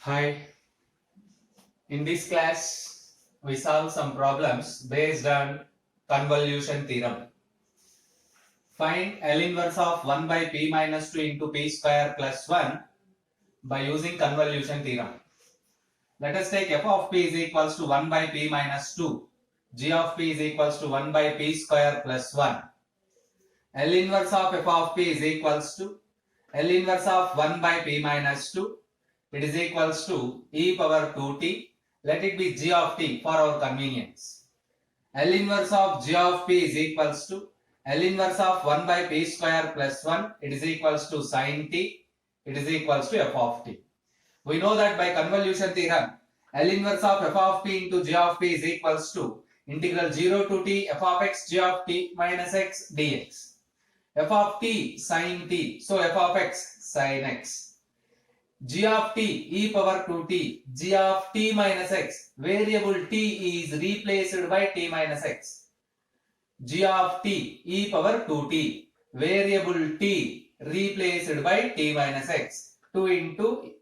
Hi, in this class we solve some problems based on convolution theorem. Find L inverse of 1 by p minus 2 into p square plus 1 by using convolution theorem. Let us take f of p is equals to 1 by p minus 2, g of p is equals to 1 by p square plus 1. L inverse of f of p is equals to L inverse of 1 by p minus 2. It is equals to e power 2t. Let it be g of t for our convenience. L inverse of g of p is equals to L inverse of 1 by p square plus 1. It is equals to sin t. It is equals to f of t. We know that by convolution theorem, L inverse of f of p into g of p is equals to integral 0 to t f of x g of t minus x dx. F of t sin t, so f of x sin x. G of t e power 2t, g of t minus x, variable t is replaced by t minus x. G of t e power 2t, variable t replaced by t minus x, 2 into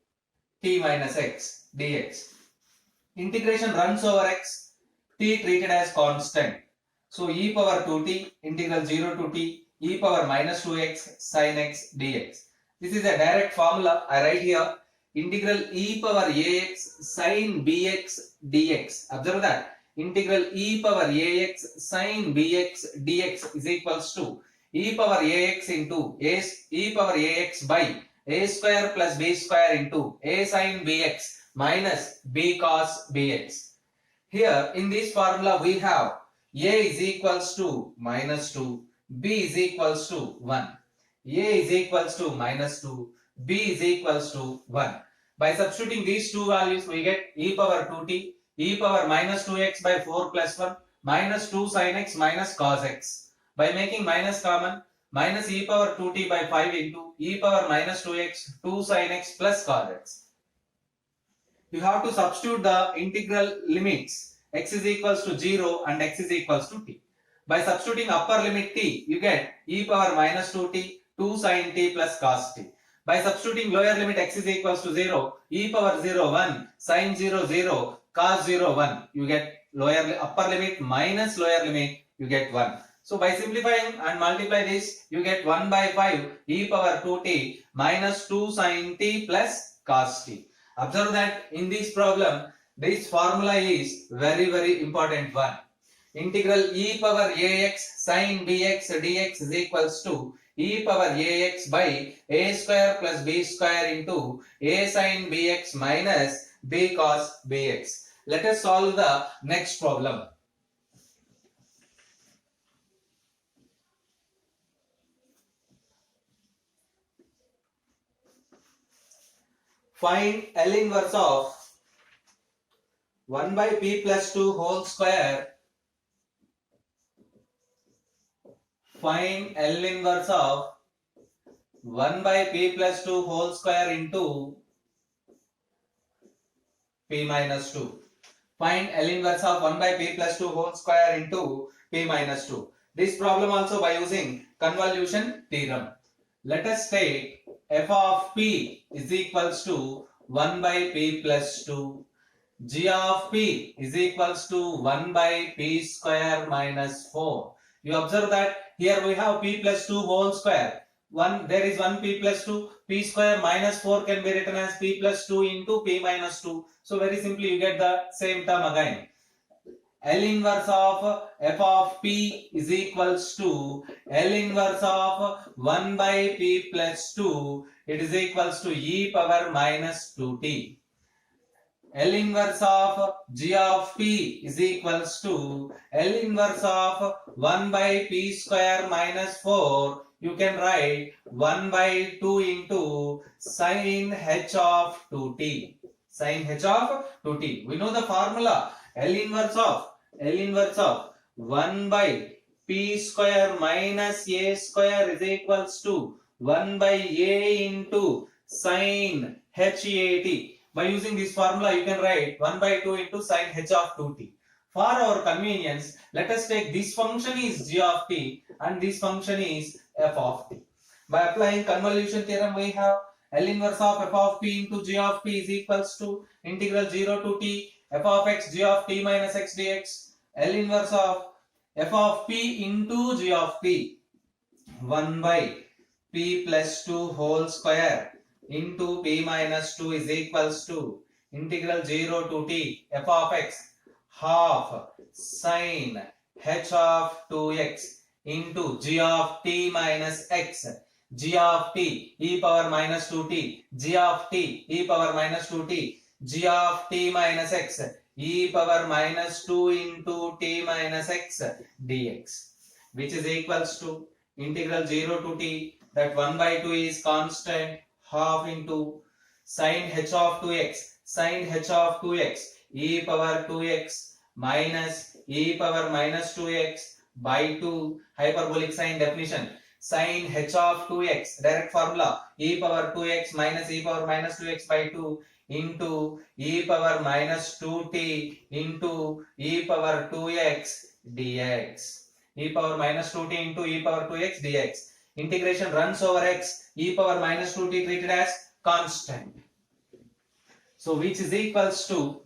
t minus x dx. Integration runs over x, t treated as constant. So e power 2t, integral 0 to t, e power minus 2x sin x dx. This is a direct formula. I write here integral e power ax sin bx dx. Observe that integral e power ax sin bx dx is equals to e power ax into e power ax by a square plus b square into a sin bx minus b cos bx. Here in this formula we have a is equals to minus 2, b is equals to 1. A is equals to minus 2, b is equals to 1. By substituting these two values, we get e power 2t, e power minus 2x by 4 plus 1, minus 2 sin x minus cos x. By making minus common, minus e power 2t by 5 into e power minus 2x, 2 sin x plus cos x. You have to substitute the integral limits x is equals to 0 and x is equals to t. By substituting upper limit t, you get e power minus 2t, 2 sin t plus cos t. By substituting lower limit x is equals to 0, e power 0, 1, sin 0, 0, cos 0, 1. You get upper limit minus lower limit, you get 1. So by simplifying and multiply this, you get 1 by 5 e power 2t minus 2 sin t plus cos t. Observe that in this problem, this formula is very important one. Integral e power ax sin bx dx is equals to e power ax by a square plus b square into a sin bx minus b cos bx. Let us solve the next problem. Find L inverse of 1 by p plus 2 whole square. Find L inverse of 1 by p plus 2 whole square into p minus 2. Find L inverse of 1 by p plus 2 whole square into p minus 2. This problem also by using convolution theorem. Let us take f of p is equals to 1 by p plus 2. G of p is equals to 1 by p square minus 4. You observe that here we have p plus 2 whole square. There is 1 p plus 2. P square minus 4 can be written as p plus 2 into p minus 2. So very simply you get the same term again. L inverse of f of p is equals to L inverse of 1 by p plus 2. It is equals to e power minus 2t. L inverse of g of p is equals to L inverse of 1 by p square minus 4. You can write 1 by 2 into sin h of 2t. Sin h of 2t. We know the formula. L inverse of 1 by p square minus a square is equals to 1 by a into sin h at. By using this formula, you can write 1 by 2 into sin h of 2t. For our convenience, let us take this function is g of t and this function is f of t. By applying convolution theorem, we have L inverse of f of p into g of p is equals to integral 0 to t f of x g of t minus x dx. L inverse of f of p into g of p 1 by p plus 2 whole square into p minus 2 is equals to integral 0 to t f of x half sine h of 2x into g of t minus x g of t e power minus 2t g of t e power minus 2t g of t minus x e power minus 2 into t minus x dx, which is equals to integral 0 to t, that 1 by 2 is constant, half into sine h of 2x e power 2x minus e power minus 2x by 2, hyperbolic sign definition, sine h of 2x direct formula e power 2x minus e power minus 2x by 2 into e power minus 2t into e power 2x dx. E power minus 2t into e power 2x dx. Integration runs over x, e power minus 2t treated as constant. So which is equals to,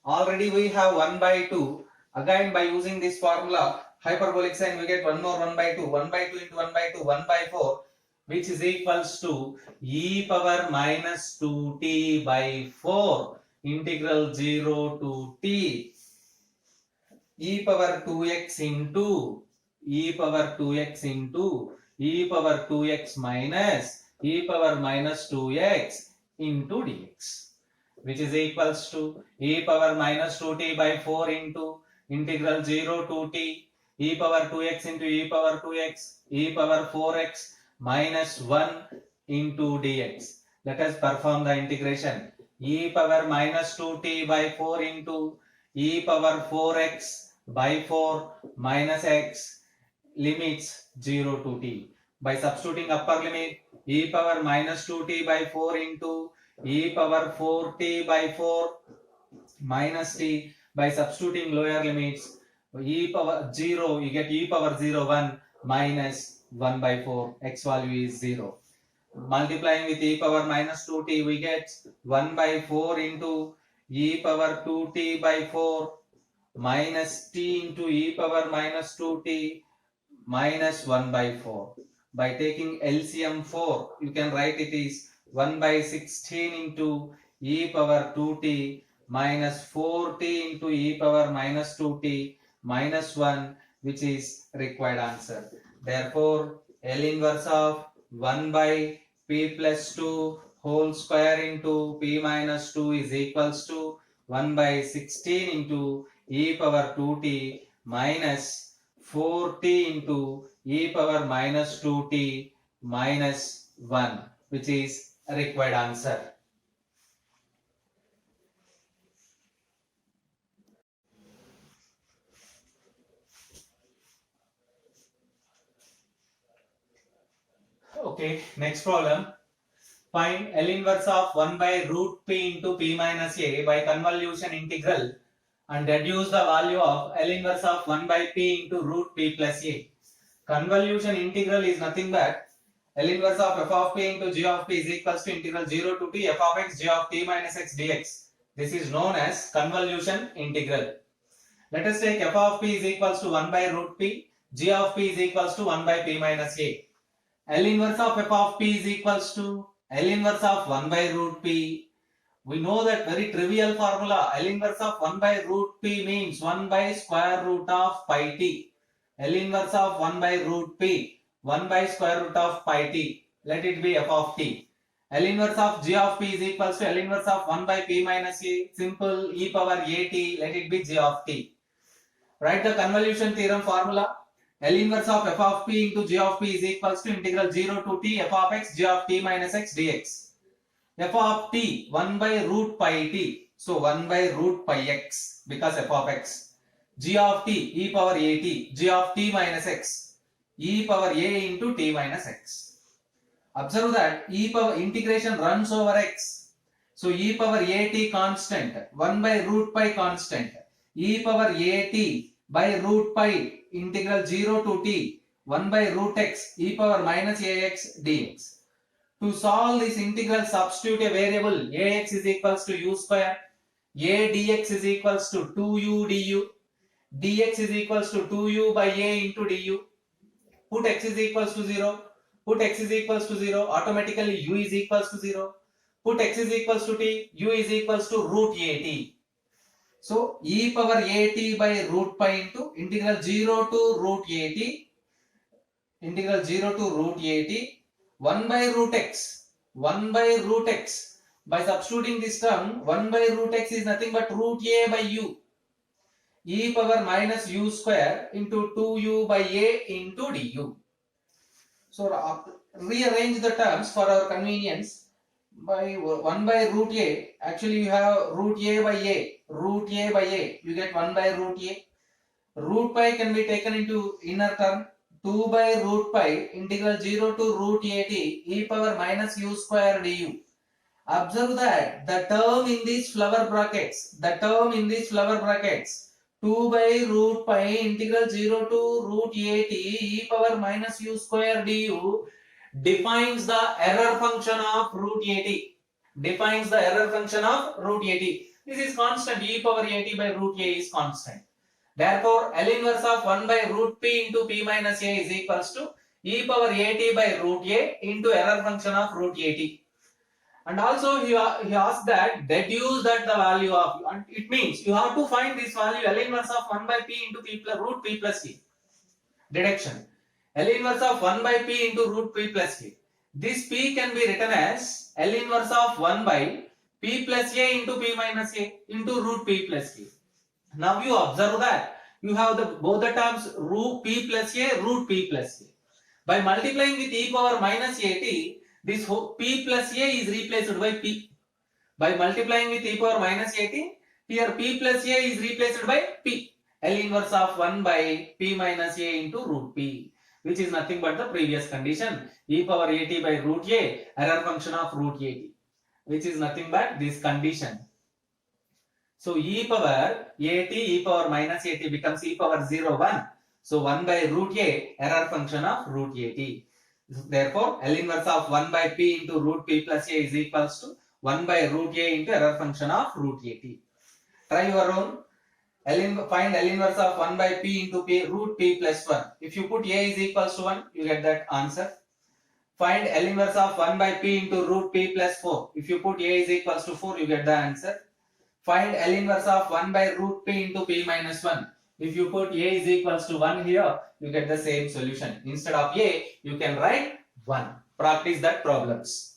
already we have 1 by 2. Again by using this formula, hyperbolic sign, we get one more 1 by 2. 1 by 2 into 1 by 2, 1 by 4, which is equals to e power minus 2t by 4 integral 0 to t e power 2x into e power 2x into e power 2x minus e power minus 2x into dx, which is equals to e power minus 2t by 4 into integral 0 to t e power 2x into e power 2x e power 4x minus 1 into dx. Let us perform the integration. E power minus 2t by 4 into e power 4x by 4 minus x limits 0 to t. By substituting upper limit, e power minus 2t by 4 into e power 4t by 4 minus t. By substituting lower limits, e power 0, you get e power 0 1 minus 1 by 4, x value is 0. Multiplying with e power minus 2t, we get 1 by 4 into e power 2t by 4 minus t into e power minus 2t minus 1 by 4. By taking LCM 4, you can write it is 1 by 16 into e power 2t minus 4t into e power minus 2t minus 1, which is required answer. Therefore, L inverse of 1 by p plus 2 whole square into p minus 2 is equals to 1 by 16 into e power 2t minus 4t into e power minus 2t minus 1, which is required answer. Okay, next problem. Find L inverse of 1 by root p into p minus a by convolution integral and deduce the value of L inverse of 1 by p into root p plus a. Convolution integral is nothing but L inverse of f of p into g of p is equals to integral 0 to t f of x g of t minus x dx. This is known as convolution integral. Let us take f of p is equals to 1 by root p, g of p is equals to 1 by p minus a. L inverse of f of p is equals to L inverse of 1 by root p. We know that very trivial formula. L inverse of 1 by root p means 1 by square root of pi t. L inverse of 1 by root p, 1 by square root of pi t. Let it be f of t. L inverse of g of p is equals to L inverse of 1 by p minus a. Simple e power a t. Let it be g of t. Write the convolution theorem formula. L inverse of f of p into g of p is equals to integral 0 to t f of x g of t minus x dx. F of t 1 by root pi t. So 1 by root pi x because f of x. G of t e power a t. G of t minus x e power a into t minus x. Observe that e power integration runs over x. So e power a t constant, 1 by root pi constant, e power a t by root pi integral 0 to t 1 by root x e power minus ax dx. To solve this integral, substitute a variable ax is equals to u square, a dx is equals to 2u du, dx is equals to 2u by a into du. Put x is equals to 0. Put x is equals to 0. Automatically u is equals to 0. Put x is equals to t. U is equals to root at. So e power at by root pi into integral 0 to root at. Integral 0 to root at. 1 by root x. 1 by root x. By substituting this term, 1 by root x is nothing but root a by u. E power minus u square into 2u by a into du. So rearrange the terms for our convenience. By 1 by root a, actually you have root a by a. Root a by a, you get 1 by root a. Root pi can be taken into inner term. 2 by root pi integral 0 to root at e power minus u square du. Observe that the term in these flower brackets, 2 by root pi integral 0 to root at e power minus u square du defines the error function of root at. Defines the error function of root at. This is constant. E power at by root a is constant. Therefore, L inverse of 1 by root p into p minus a is equals to e power at by root a into error function of root at. And also he asked that deduce that the value of, and it means you have to find this value L inverse of 1 by p into p plus root p plus k. Deduction. L inverse of 1 by p into root p plus k. This p can be written as L inverse of 1 by p plus a into p minus a into root p plus k. Now you observe that you have both the terms root p plus a, root p plus a. By multiplying with e power minus at, this p plus a is replaced by p. By multiplying with e power minus at, here p plus a is replaced by p. L inverse of 1 by p minus a into root p, which is nothing but the previous condition. E power at by root a, error function of root at, which is nothing but this condition. So e power at, e power minus at becomes e power 0, 1. So 1 by root a, error function of root at. Therefore, L inverse of 1 by p into root p plus a is equals to 1 by root a into error function of root at. Try your own. Find L inverse of 1 by p into p root p plus 1. If you put a is equals to 1, you get that answer. Find L inverse of 1 by p into root p plus 4. If you put a is equals to 4, you get the answer. Find L inverse of 1 by root p into p minus 1. If you put a is equals to 1 here, you get the same solution. Instead of a, you can write 1. Practice that problems.